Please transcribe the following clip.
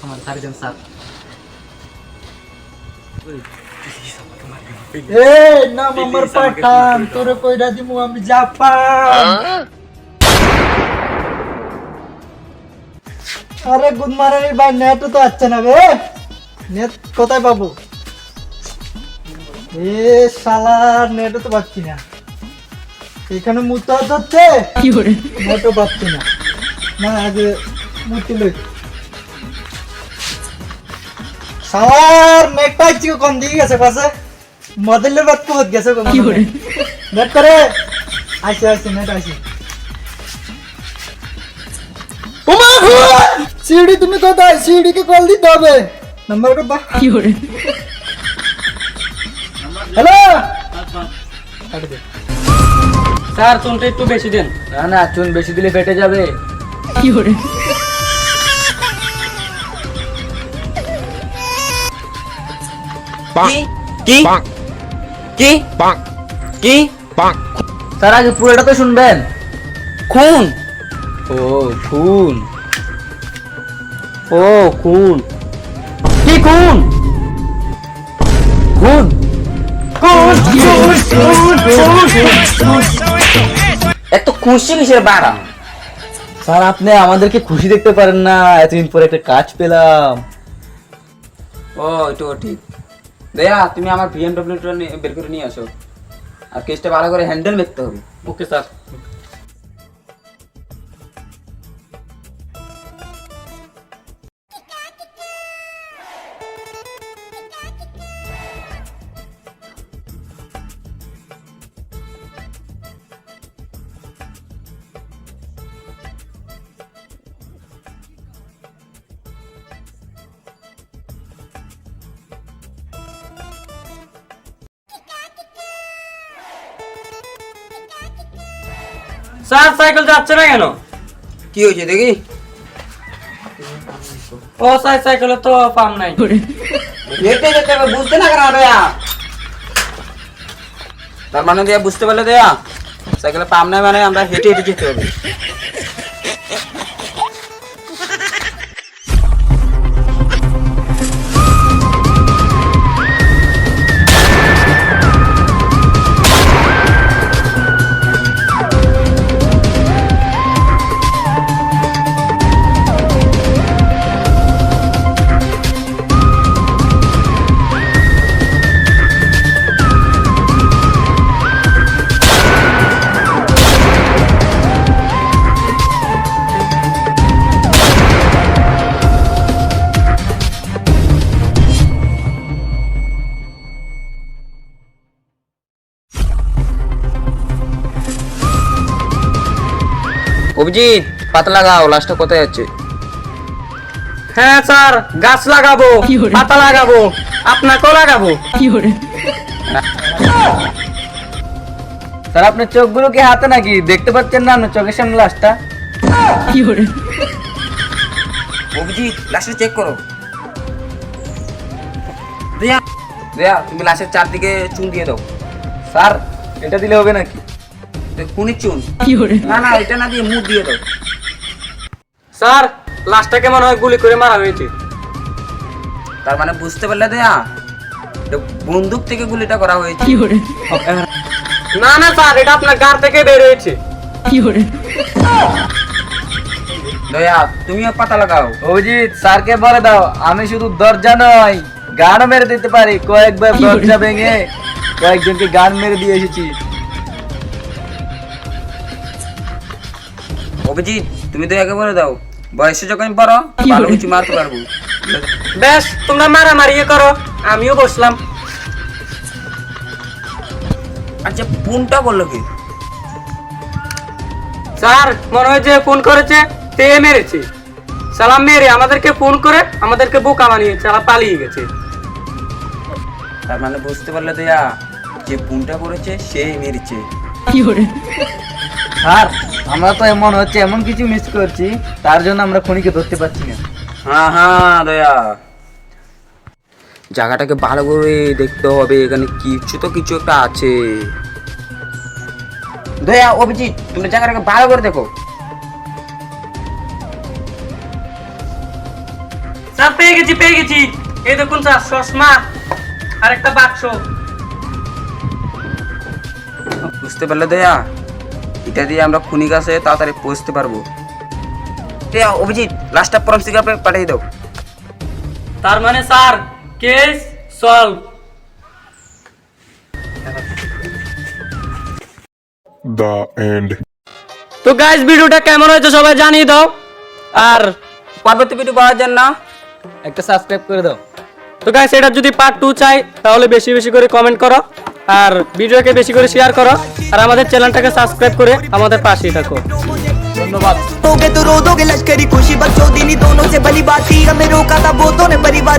আমার surgeon sir এই নাম আমার পাঠান তোরে কইরা দিমু আমি জাপান। আরে গুড মর্নিং ভাই, নেট তো আসছে না বে, নেট কোথায় পাবো? এ শালা নেট তো পাচ্ছি না, এখানে মুতা হচ্ছে নেটও পাচ্ছি না। না আগে মুতি লই শালার নেট পাচ্ছি কোন দিকে গেছে পাশে মডেলের বাদ পৌঁছ গেছে কোন নেট করে আসে আসে নেট আসে। সিডি তুমি কোথায়? সিডি কে কল দিতে হবে, নাম্বার কত? হ্যালো স্যার চুনটা একটু বেশি দেন। না না, চুন বেশি দিলে ফেটে যাবে। কি তার আগে পুরোটা তো শুনবেন। খুন। ও খুন, ও খুন। কি খুন? খুন এত খুশি কিসের বাড়া? স্যার আপনি আমাদেরকে খুশি দেখতে পারেন না, এতদিন পরে একটা কাজ পেলাম। ও এটা ঠিক। দয়া তুমি আমার বিএমডব্লিউটা বের করে নিয়ে আসো, আর কেসটা ভালো করে হ্যান্ডেল করতে হবে। Okay sir. স্যার সাইকেল যাচ্ছে না কেন? কি হয়েছে দেখি? ও স্যার সাইকেলে তো পাম নাই। হেঁটে যেতে হবে, বুঝতে না কেন দেয়া? তার মানে দেয়া বুঝতে পারলে দেয়া সাইকেলে পাম নাই মানে আমরা হেঁটে হেঁটে যেতে হবে। অভিজিৎ পাতা লাগাও, লাস্টটা কোথায় যাচ্ছে? হ্যাঁ স্যার, গাছ লাগাবো, পাতা লাগাবো, আপনাকেও লাগাবো। স্যার আপনার চোখগুলো কি হাতে নাকি? দেখতে পাচ্ছেন না আপনার চোখের সামনে লাশটা? অভিজিৎ লাস্টে চেক করো। দেয়া দেয়া তুমি লাশের চারদিকে চুন দিয়ে দাও। স্যার এটা দিলে হবে নাকি? খুনির চুন? না না, এটা না দিয়ে মুখ দিয়ে দাও। স্যার লাশটাকে মনে হয় গুলি করে মারা হয়েছে। তার মানে বুঝতে পারলে দেয়া এটা বন্দুক থেকে গুলিটা করা হয়েছে। না না স্যার, এটা আপনার গাড় থেকে বের হয়েছে। দয়া তুমিও পাতা লাগাও। অভিজিৎ স্যারকে বলে দাও আমি শুধু দরজা নয় গানও মেরে দিতে পারি। কয়েকবার দরজা ভেঙে কয়েকজনকে গান মেরে দিয়ে এসেছি। অভিজিৎ তুমি দয়াকে বলে দাও বয়সে যখন বড় ভালো কিছু মারতে পারবো। বেশ, তোমরা মারামারি করো, আমিও বসলাম। আচ্ছা ফোনটা বললো কি? স্যার মনে হয় যে ফোন করেছে তে মেরেছে। সালাম মেরে আমাদেরকে ফোন করে আমাদেরকে বোকা বানিয়ে চালা পালিয়ে গেছে। তার মানে বুঝতে পারলে দয়া যে ফোনটা করেছে সে মেরেছে। স্যার আমরা তো এমন হচ্ছে এমন কিছু মিস করছি তার জন্য আমরা খুনিকে ধরতে পারছি না। হ্যাঁ হ্যাঁ দয়া, জায়গাটাকে ভালো করে দেখতে হবে, এখানে কিছু তো কিছু একটা আছে। দয়া অভিজিৎ তোমরা জায়গাটাকে ভালো করে দেখো। স্যার পেয়ে গেছি এই দেখুন স্যার চশমা আর একটা বাক্স। বুঝতে পারলে দয়া, এটা দিয়ে আমরা খুনি কাছে তাড়াতাড়ি পৌঁছতে পারবো। দয়া অভিজিৎ লাস্টটা ফরেনসিক ল্যাবে পাঠিয়ে দাও। তার মানে sir case solve. The end. তো গাইস ভিডিওটা কেমন হয়েছে সবাই জানিয়ে দাও, আর পরবর্তী ভিডিও পাওয়ার জন্য একটা সাবস্ক্রাইব করে দাও। তো গাইস এটা যদি পার্ট 2 চাই তাহলে বেশি বেশি করে কমেন্ট করো, আর ভিডিওকে বেশি করে শেয়ার করো, আর আমাদের চ্যানেলটাকে সাবস্ক্রাইব করে আমাদের পাশেই থাকো। ধন্যবাদ। दोगे तो रो दोगे लश्करी खुशी बख्शो दीनी दोनों से भली बात थी हमें रोका था बहुतों ने परिवार